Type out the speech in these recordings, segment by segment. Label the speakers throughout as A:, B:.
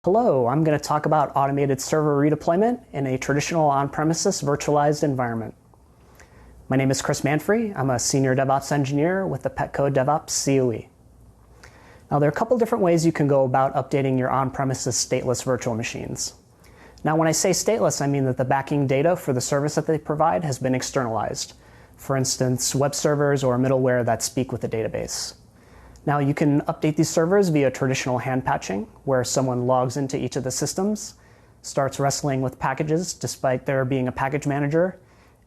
A: Hello, I'm going to talk about automated server redeployment in a traditional on-premises virtualized environment. My name is Chris Manfre. I'm a senior DevOps engineer with the Petco DevOps COE. Now, there are a couple different ways you can go about updating your on-premises stateless virtual machines. Now, when I say stateless, I mean that the backing data for the service that they provide has been externalized. For instance, web servers or middleware that speak with the database. Now, you can update these servers via traditional hand patching, where someone logs into each of the systems, starts wrestling with packages despite there being a package manager,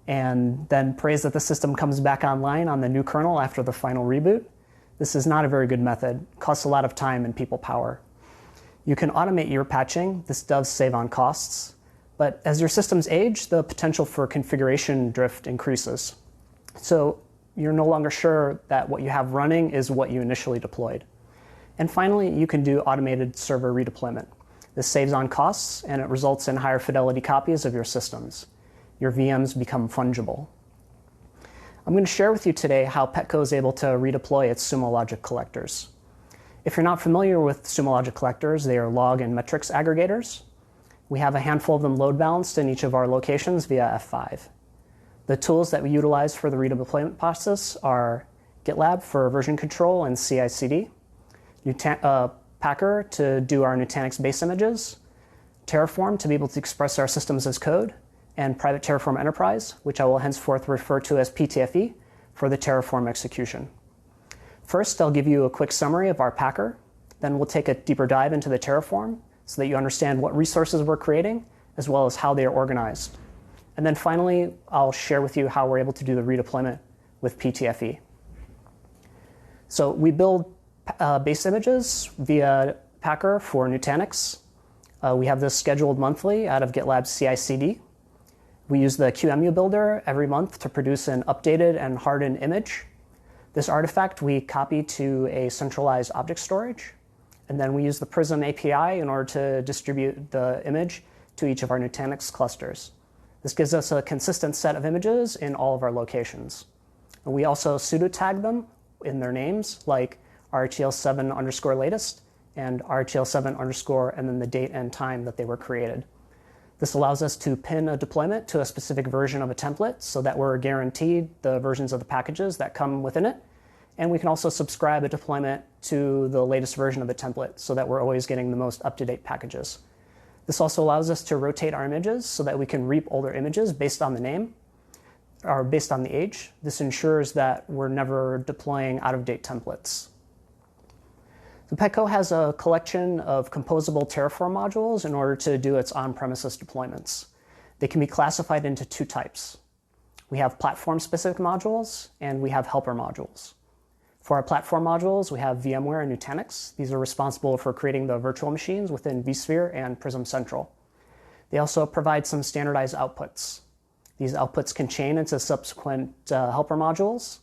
A: and then prays that the system comes back online on the new kernel after the final reboot. This is not a very good method. It costs a lot of time and people power. You can automate your patching. This does save on costs. But as your systems age, the potential for configuration drift increases. So you're no longer sure that what you have running is what you initially deployed. And finally, you can do automated server redeployment. This saves on costs, and it results in higher fidelity copies of your systems. Your VMs become fungible. I'm going to share with you today how Petco is able to redeploy its Sumo Logic collectors. If you're not familiar with Sumo Logic collectors, they are log and metrics aggregators. We have a handful of them load balanced in each of our locations via F5. The tools that we utilize for the redeployment process are GitLab for version control and CI/CD, Packer to do our Nutanix base images, Terraform to be able to express our systems as code, and Private Terraform Enterprise, which I will henceforth refer to as PTFE, for the Terraform execution. First, I'll give you a quick summary of our Packer. Then we'll take a deeper dive into the Terraform so that you understand what resources we're creating, as well as how they are organized. And then finally, I'll share with you how we're able to do the redeployment with PTFE. So we build base images via Packer for Nutanix. We have this scheduled monthly out of GitLab CI/CD. We use the QEMU builder every month to produce an updated and hardened image. This artifact we copy to a centralized object storage. And then we use the Prism API in order to distribute the image to each of our Nutanix clusters. This gives us a consistent set of images in all of our locations. And we also pseudo-tag them in their names, like RTL7_latest and RTL7_ and then the date and time that they were created. This allows us to pin a deployment to a specific version of a template so that we're guaranteed the versions of the packages that come within it. And we can also subscribe a deployment to the latest version of the template so that we're always getting the most up-to-date packages. This also allows us to rotate our images so that we can reap older images based on the name or based on the age. This ensures that we're never deploying out-of-date templates. So Petco has a collection of composable Terraform modules in order to do its on-premises deployments. They can be classified into two types. We have platform-specific modules, and we have helper modules. For our platform modules, we have VMware and Nutanix. These are responsible for creating the virtual machines within vSphere and Prism Central. They also provide some standardized outputs. These outputs can chain into subsequent helper modules.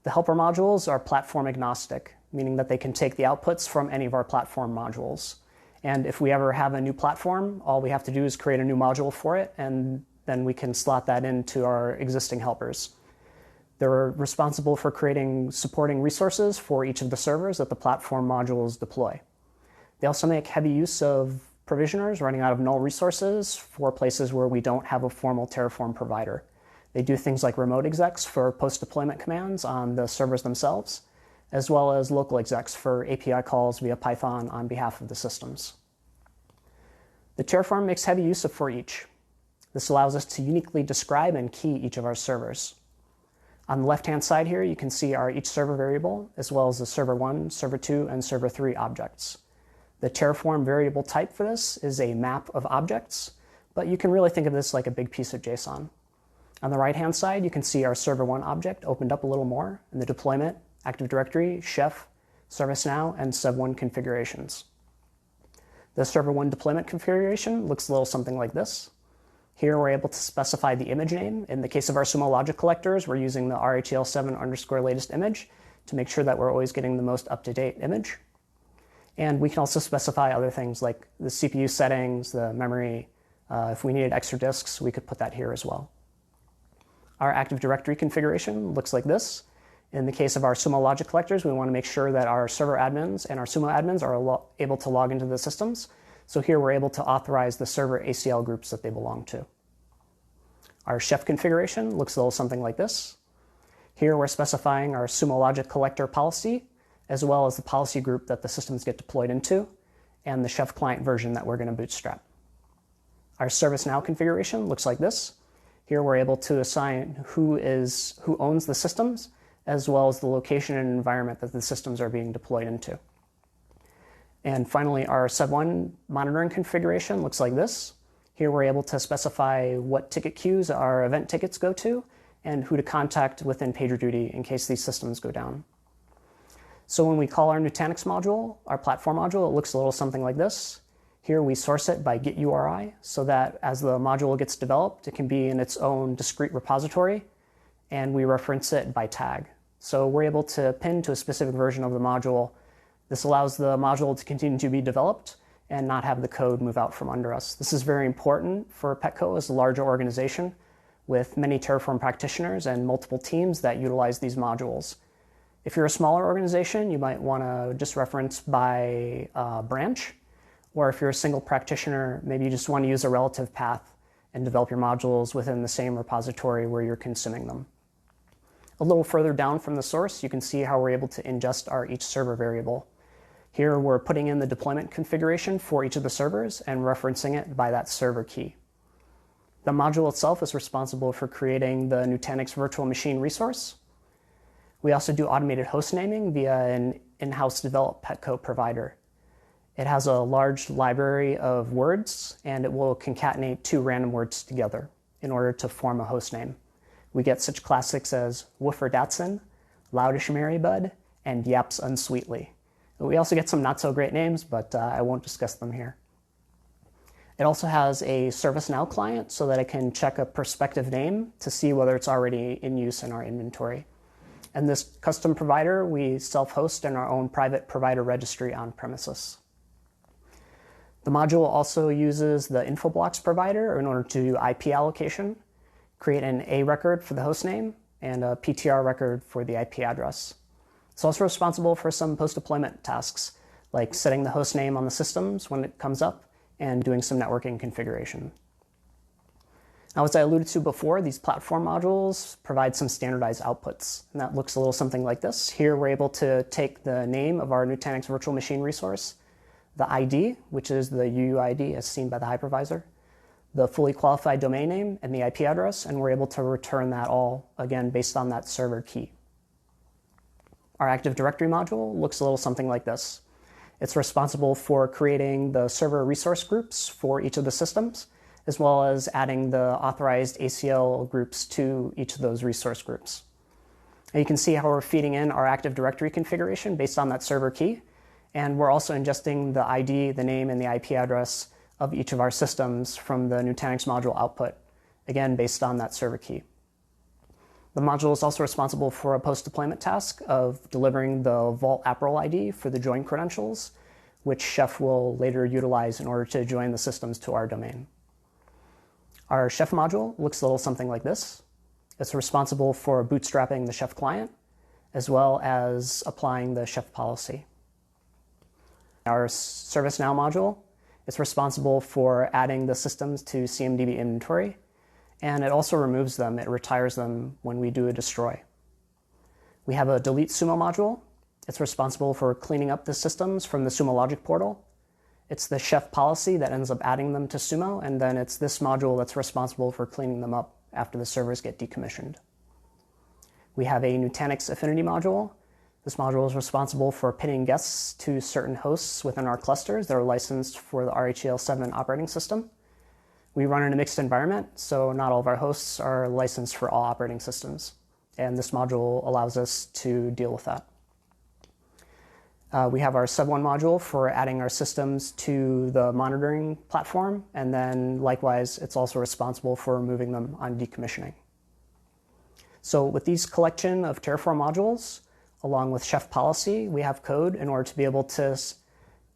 A: The helper modules are platform agnostic, meaning that they can take the outputs from any of our platform modules. And if we ever have a new platform, all we have to do is create a new module for it, and then we can slot that into our existing helpers. They're responsible for creating supporting resources for each of the servers that the platform modules deploy. They also make heavy use of provisioners running out of null resources for places where we don't have a formal Terraform provider. They do things like remote execs for post-deployment commands on the servers themselves, as well as local execs for API calls via Python on behalf of the systems. The Terraform makes heavy use of for each. This allows us to uniquely describe and key each of our servers. On the left-hand side here, you can see our each server variable, as well as the server 1, server 2, and server 3 objects. The Terraform variable type for this is a map of objects, but you can really think of this like a big piece of JSON. On the right-hand side, you can see our server 1 object opened up a little more in the deployment, Active Directory, Chef, ServiceNow, and Sub1 configurations. The server 1 deployment configuration looks a little something like this. Here we're able to specify the image name. In the case of our Sumo Logic collectors, we're using the RTL7_latest image to make sure that we're always getting the most up-to-date image. And we can also specify other things like the CPU settings, the memory. If we needed extra disks, we could put that here as well. Our Active Directory configuration looks like this. In the case of our Sumo Logic collectors, we want to make sure that our server admins and our Sumo admins are able to log into the systems. So here we're able to authorize the server ACL groups that they belong to. Our chef configuration looks a little something like this. Here we're specifying our sumo logic collector policy, as well as the policy group that the systems get deployed into, and the chef client version that we're going to bootstrap. Our ServiceNow configuration looks like this. Here we're able to assign who owns the systems, as well as the location and environment that the systems are being deployed into. And finally, our Sub1 monitoring configuration looks like this. Here we're able to specify what ticket queues our event tickets go to, and who to contact within PagerDuty in case these systems go down. So when we call our Nutanix module, our platform module, it looks a little something like this. Here we source it by get URI, so that as the module gets developed, it can be in its own discrete repository, and we reference it by tag. So we're able to pin to a specific version of the module. This allows the module to continue to be developed and not have the code move out from under us. This is very important for Petco as a larger organization with many Terraform practitioners and multiple teams that utilize these modules. If you're a smaller organization, you might want to just reference by branch, or if you're a single practitioner, maybe you just want to use a relative path and develop your modules within the same repository where you're consuming them. A little further down from the source, you can see how we're able to ingest our each server variable. Here we're putting in the deployment configuration for each of the servers and referencing it by that server key. The module itself is responsible for creating the Nutanix virtual machine resource. We also do automated host naming via an in-house developed Petco provider. It has a large library of words, and it will concatenate 2 random words together in order to form a host name. We get such classics as Woofer Datsun, Loudish Mary Bud, and Yaps Unsweetly. We also get some not so great names, but I won't discuss them here. It also has a ServiceNow client so that I can check a prospective name to see whether it's already in use in our inventory. And this custom provider, we self-host in our own private provider registry on premises. The module also uses the Infoblocks provider in order to do IP allocation, create an A record for the host name, and a PTR record for the IP address. It's also responsible for some post-deployment tasks, like setting the host name on the systems when it comes up, and doing some networking configuration. Now, as I alluded to before, these platform modules provide some standardized outputs, and that looks a little something like this. Here, we're able to take the name of our Nutanix virtual machine resource, the ID, which is the UUID as seen by the hypervisor, the fully qualified domain name, and the IP address, and we're able to return that all, again, based on that server key. Our Active Directory module looks a little something like this. It's responsible for creating the server resource groups for each of the systems, as well as adding the authorized ACL groups to each of those resource groups. And you can see how we're feeding in our Active Directory configuration based on that server key, and we're also ingesting the ID, the name, and the IP address of each of our systems from the Nutanix module output, again, based on that server key. The module is also responsible for a post-deployment task of delivering the Vault app role ID for the join credentials, which Chef will later utilize in order to join the systems to our domain. Our Chef module looks a little something like this. It's responsible for bootstrapping the Chef client, as well as applying the Chef policy. Our ServiceNow module is responsible for adding the systems to CMDB inventory, and it also removes them. It retires them when we do a destroy. We have a delete sumo module. It's responsible for cleaning up the systems from the sumo logic portal. It's the chef policy that ends up adding them to sumo, and then it's this module that's responsible for cleaning them up after the servers get decommissioned. We have a Nutanix affinity module. This module is responsible for pinning guests to certain hosts within our clusters that are licensed for the RHEL7 operating system. We run in a mixed environment, so not all of our hosts are licensed for all operating systems, and this module allows us to deal with that. We have our Sub1 module for adding our systems to the monitoring platform, and then likewise, it's also responsible for removing them on decommissioning. So with these collection of Terraform modules, along with Chef policy, we have code in order to be able to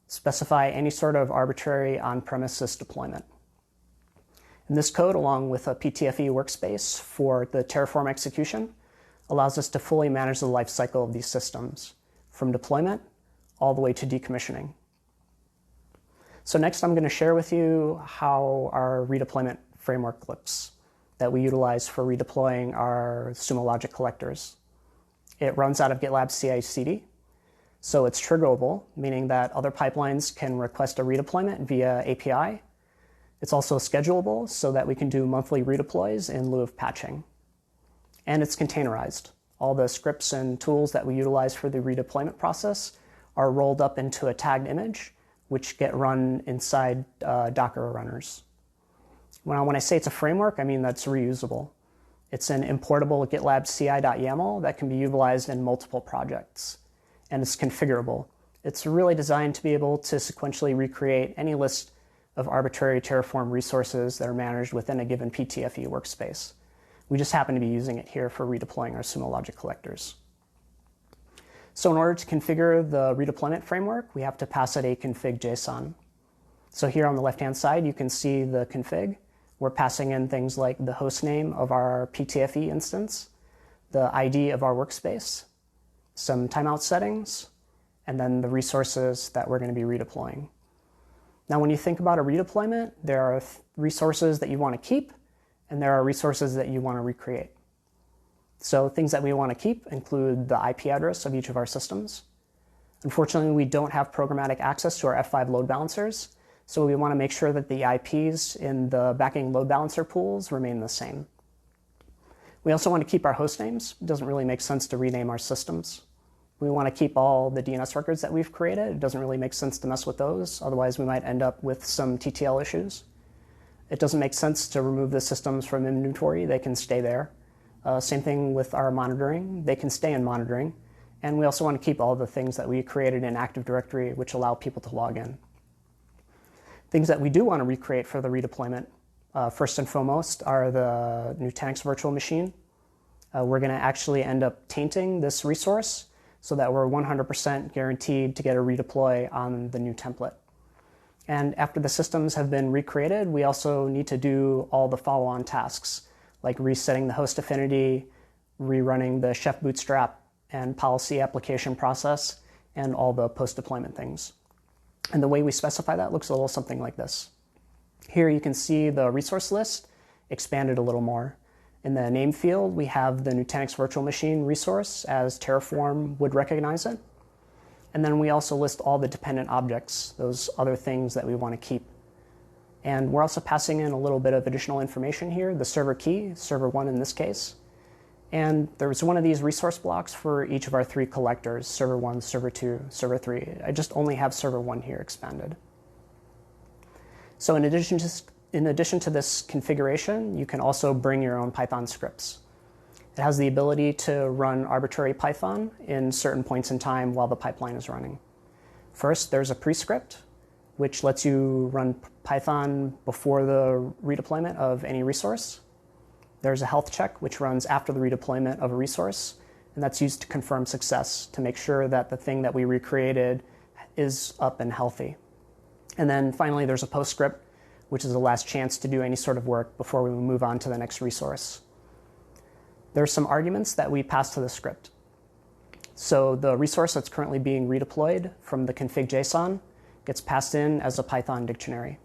A: specify any sort of arbitrary on-premises deployment. And this code, along with a PTFE workspace for the Terraform execution, allows us to fully manage the lifecycle of these systems, from deployment all the way to decommissioning. So next I'm going to share with you how our redeployment framework looks that we utilize for redeploying our sumo logic collectors. It runs out of GitLab CI/CD, so it's triggerable, meaning that other pipelines can request a redeployment via API. It's also schedulable so that we can do monthly redeploys in lieu of patching. And it's containerized. All the scripts and tools that we utilize for the redeployment process are rolled up into a tagged image, which get run inside Docker runners. When I say it's a framework, I mean that's reusable. It's an importable GitLab CI.YAML that can be utilized in multiple projects. And it's configurable. It's really designed to be able to sequentially recreate any list of arbitrary Terraform resources that are managed within a given PTFE workspace. We just happen to be using it here for redeploying our sumo logic collectors. So in order to configure the redeployment framework, we have to pass it a config JSON. So here on the left-hand side, you can see the config. We're passing in things like the host name of our PTFE instance, the ID of our workspace, some timeout settings, and then the resources that we're going to be redeploying. Now, when you think about a redeployment, there are resources that you want to keep, and there are resources that you want to recreate. So things that we want to keep include the IP address of each of our systems. Unfortunately, we don't have programmatic access to our F5 load balancers, so we want to make sure that the IPs in the backing load balancer pools remain the same. We also want to keep our host names. It doesn't really make sense to rename our systems. We want to keep all the DNS records that we've created. It doesn't really make sense to mess with those. Otherwise, we might end up with some TTL issues. It doesn't make sense to remove the systems from inventory. They can stay there. Same thing with our monitoring. They can stay in monitoring. And we also want to keep all the things that we created in Active Directory, which allow people to log in. Things that we do want to recreate for the redeployment, first and foremost, are the Nutanix virtual machine. We're going to actually end up tainting this resource so that we're 100% guaranteed to get a redeploy on the new template. And after the systems have been recreated, we also need to do all the follow-on tasks, like resetting the host affinity, rerunning the Chef Bootstrap and policy application process, and all the post-deployment things. And the way we specify that looks a little something like this. Here you can see the resource list expanded a little more. In the name field, we have the Nutanix virtual machine resource as Terraform would recognize it. And then we also list all the dependent objects, those other things that we want to keep. And we're also passing in a little bit of additional information here, the server key, server 1 in this case. And there's one of these resource blocks for each of our 3 collectors, server 1, server 2, server 3. I just only have server 1 here expanded. So in addition to this configuration, you can also bring your own Python scripts. It has the ability to run arbitrary Python in certain points in time while the pipeline is running. First, there's a prescript, which lets you run Python before the redeployment of any resource. There's a health check, which runs after the redeployment of a resource, and that's used to confirm success, to make sure that the thing that we recreated is up and healthy. And then finally, there's a postscript, which is the last chance to do any sort of work before we move on to the next resource. There's some arguments that we pass to the script. So the resource that's currently being redeployed from the config JSON gets passed in as a Python dictionary.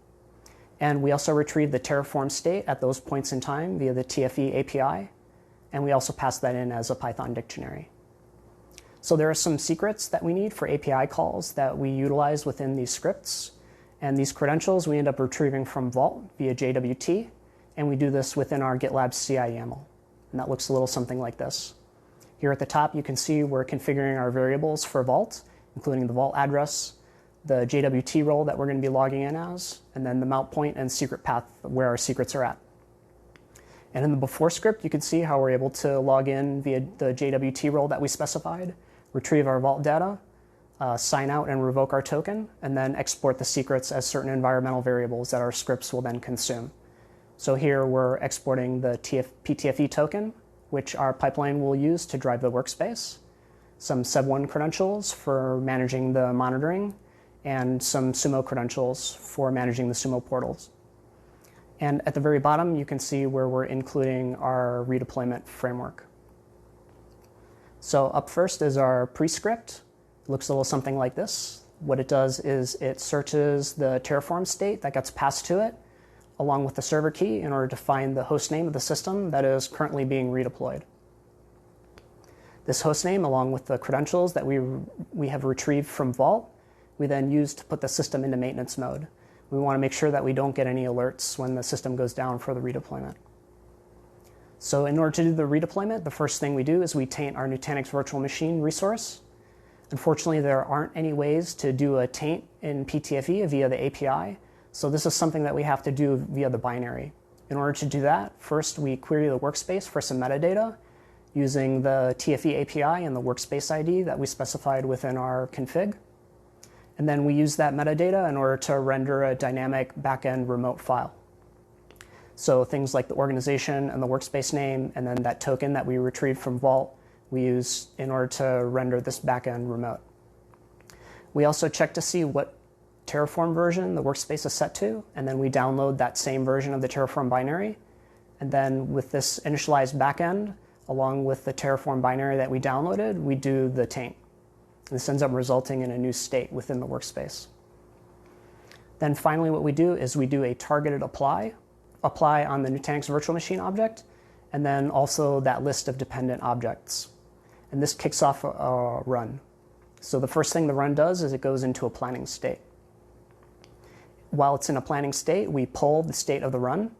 A: And we also retrieve the Terraform state at those points in time via the TFE API, and we also pass that in as a Python dictionary. So there are some secrets that we need for API calls that we utilize within these scripts. And these credentials we end up retrieving from Vault via JWT, and we do this within our GitLab CI YAML. And that looks a little something like this. Here at the top, you can see we're configuring our variables for Vault, including the Vault address, the JWT role that we're going to be logging in as, and then the mount point and secret path where our secrets are at. And in the before script, you can see how we're able to log in via the JWT role that we specified, retrieve our Vault data, sign out and revoke our token, and then export the secrets as certain environmental variables that our scripts will then consume. So here we're exporting the PTFE token, which our pipeline will use to drive the workspace, some Seb1 credentials for managing the monitoring, and some Sumo credentials for managing the Sumo portals. And at the very bottom, you can see where we're including our redeployment framework. So up first is our prescript. It looks a little something like this. What it does is it searches the Terraform state that gets passed to it, along with the server key, in order to find the host name of the system that is currently being redeployed. This host name, along with the credentials that we have retrieved from Vault, we then use to put the system into maintenance mode. We want to make sure that we don't get any alerts when the system goes down for the redeployment. So in order to do the redeployment, the first thing we do is we taint our Nutanix virtual machine resource. Unfortunately, there aren't any ways to do a taint in PTFE via the API, so this is something that we have to do via the binary. In order to do that, first we query the workspace for some metadata using the TFE API and the workspace ID that we specified within our config. And then we use that metadata in order to render a dynamic backend remote file. So things like the organization and the workspace name, and then that token that we retrieved from Vault, we use in order to render this backend remote. We also check to see what Terraform version the workspace is set to, and then we download that same version of the Terraform binary. And then with this initialized backend, along with the Terraform binary that we downloaded, we do the taint. This ends up resulting in a new state within the workspace. Then finally what we do is we do a targeted apply on the Nutanix virtual machine object, and then also that list of dependent objects. And this kicks off a run. So the first thing the run does is it goes into a planning state. While it's in a planning state, we pull the state of the run,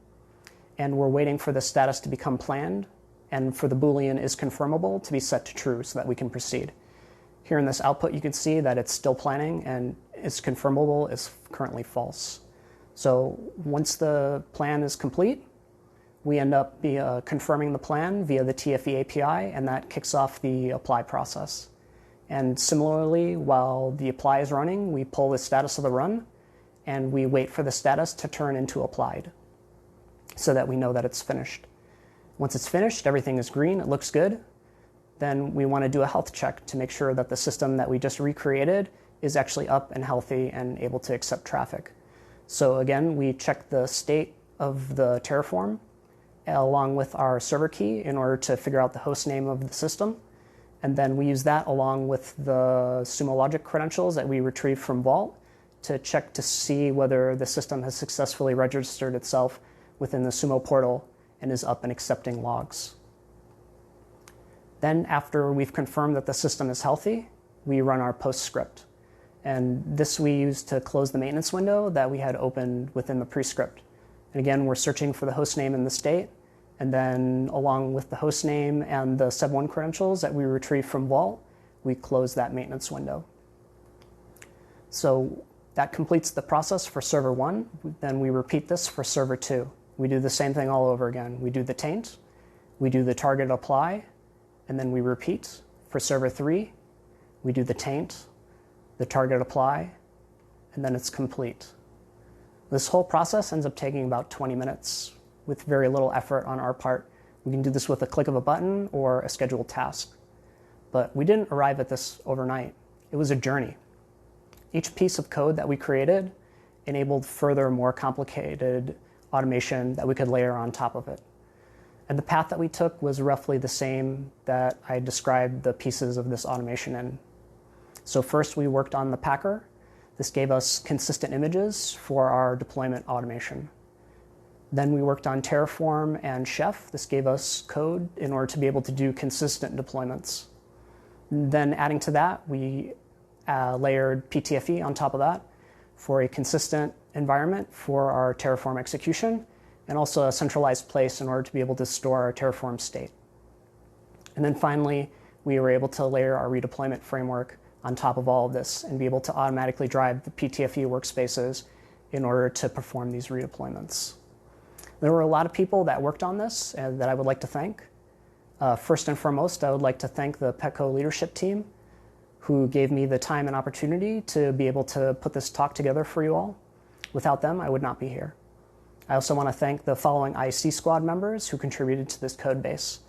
A: and we're waiting for the status to become planned, and for the Boolean is confirmable to be set to true so that we can proceed. Here in this output, you can see that it's still planning, and it's confirmable is currently false. So once the plan is complete, we end up confirming the plan via the TFE API, and that kicks off the apply process. And similarly, while the apply is running, we pull the status of the run, and we wait for the status to turn into applied so that we know that it's finished. Once it's finished, everything is green, it looks good. Then we want to do a health check to make sure that the system that we just recreated is actually up and healthy and able to accept traffic. So again, we check the state of the Terraform along with our server key in order to figure out the host name of the system. And then we use that along with the sumo logic credentials that we retrieved from Vault to check to see whether the system has successfully registered itself within the sumo portal and is up and accepting logs. Then after we've confirmed that the system is healthy, we run our post script. And this we use to close the maintenance window that we had opened within the pre-script. And again, we're searching for the host name and the state, and then along with the host name and the sub1 credentials that we retrieved from Vault, we close that maintenance window. So that completes the process for server 1. Then we repeat this for server 2. We do the same thing all over again. We do the taint, we do the target apply, and then we repeat. For server 3, we do the taint, the target apply, and then it's complete. This whole process ends up taking about 20 minutes with very little effort on our part. We can do this with a click of a button or a scheduled task. But we didn't arrive at this overnight. It was a journey. Each piece of code that we created enabled further, more complicated automation that we could layer on top of it. And the path that we took was roughly the same that I described the pieces of this automation in. So first we worked on the Packer. This gave us consistent images for our deployment automation. Then we worked on Terraform and Chef. This gave us code in order to be able to do consistent deployments. Then adding to that, we layered PTFE on top of that for a consistent environment for our Terraform execution, and also a centralized place in order to be able to store our Terraform state. And then finally, we were able to layer our redeployment framework on top of all of this and be able to automatically drive the PTFE workspaces in order to perform these redeployments. There were a lot of people that worked on this and that I would like to thank. First and foremost, I would like to thank the Petco leadership team who gave me the time and opportunity to be able to put this talk together for you all. Without them, I would not be here. I also want to thank the following IC squad members who contributed to this code base.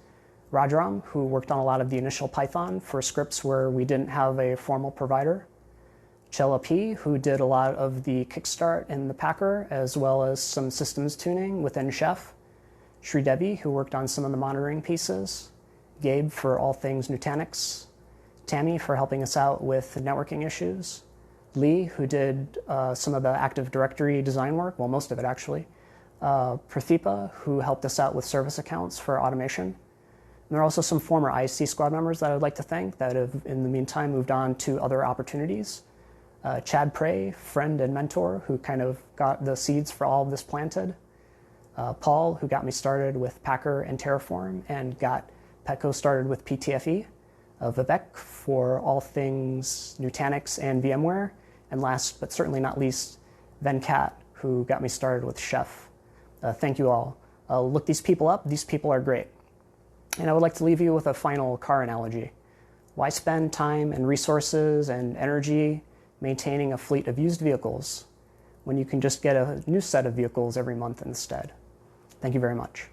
A: Rajram, who worked on a lot of the initial Python for scripts where we didn't have a formal provider. Chella P, who did a lot of the kickstart in the Packer, as well as some systems tuning within Chef. Sri Devi, who worked on some of the monitoring pieces. Gabe for all things Nutanix. Tammy for helping us out with networking issues. Lieu, who did some of the Active Directory design work, well, most of it actually. Prathipa, who helped us out with service accounts for automation. And there are also some former ISC squad members that I would like to thank that have, in the meantime, moved on to other opportunities. Chad Prey, friend and mentor, who kind of got the seeds for all of this planted. Paul, who got me started with Packer and Terraform and got Petco started with PTFE. Vivek for all things Nutanix and VMware. And last but certainly not least, Venkat, who got me started with Chef. Thank you all. Look these people up. These people are great. And I would like to leave you with a final car analogy. Why spend time and resources and energy maintaining a fleet of used vehicles when you can just get a new set of vehicles every month instead? Thank you very much.